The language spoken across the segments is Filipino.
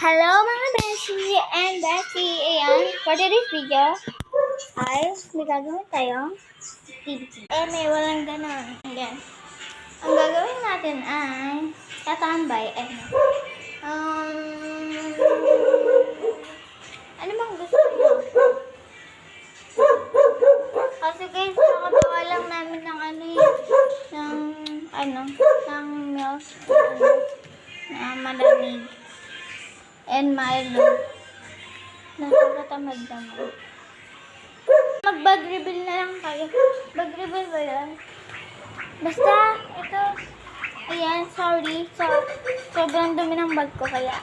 Hello mga Beshi and Beshi! Ayan, for today's video ay may gagawin tayong activity. May walang ganon. Ayan. Ang gagawin natin ay tatambay. Ano bang gusto nyo? Kasi guys, nakagawa lang namin ng ng milk na malamig. And Milo. Nakakatamad naman. Mag-bag reveal na lang kayo. Bag reveal ba yan? Basta, ito. Ayan, sorry. Sobrang dumi ng bag ko kaya.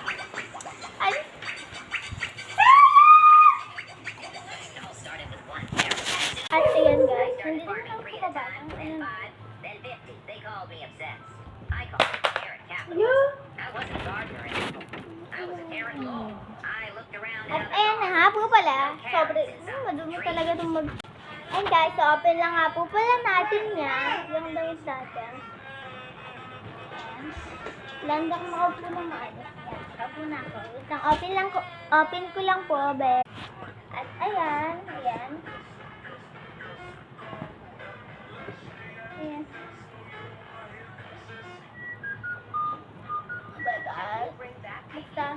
At ayan guys, hindi naman ako kabatang. They called me obsessed. I called it carrot capital. I wasn't a gardener anymore. I was a carrot law. I looked around At ayan na nga po pala. Sobrang madumi talaga itong mag... And guys, so open lang nga po pala natin yan. Yung damit natin. Landak mo ko po ng ano. Open na ako. Wait lang, open ko lang po, be. At ayan. Ayan. Basta,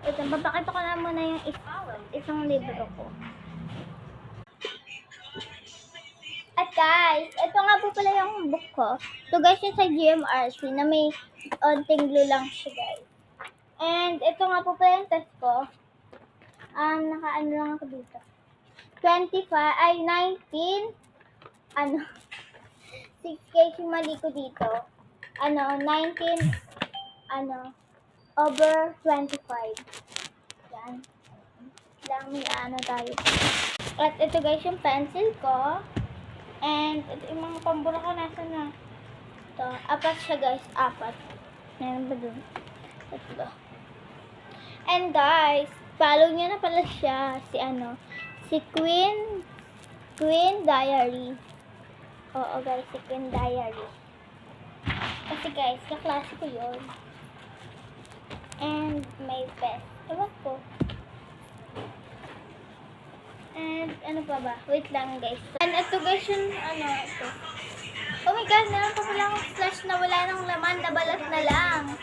ito, papakita ko na muna yung isang libro ko. At guys, ito nga po pala yung book ko. Ito guys yung sa GMRC na may onting glue lang siya guys. And ito nga po pala yung test ko. Naka-ano lang ako dito. 19, 6K yung mali ko dito. 19, over 25. Yan. Lang may tayo. At ito guys yung pencil ko. And ito yung mga pambura ko nasa na. Ito. 4 siya guys. 4. Meron ba dun? Ito. And guys, follow nyo na pala siya. Si Queen Diary. Oo guys, si Queen Diary. Kasi guys, kaklase ko yun. And may best. Ewan ko. And ano pa ba? Wait lang guys. And ito guys yung ito. Oh my god, meron pa pala akong flash na wala nang laman, nabalat na lang.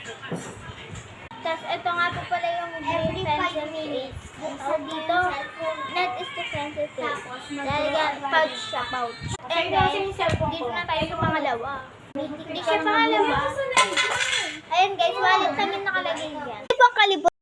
Tapos ito nga po pala yung green pencil case. So dito, net is the pencil case. Dahil pouch siya, pouch. And guys, dito na tayo sa pangalawa. Hindi siya pangalawa. Ayan guys, wallet namin nakalagay yan. Ito pang kalibot.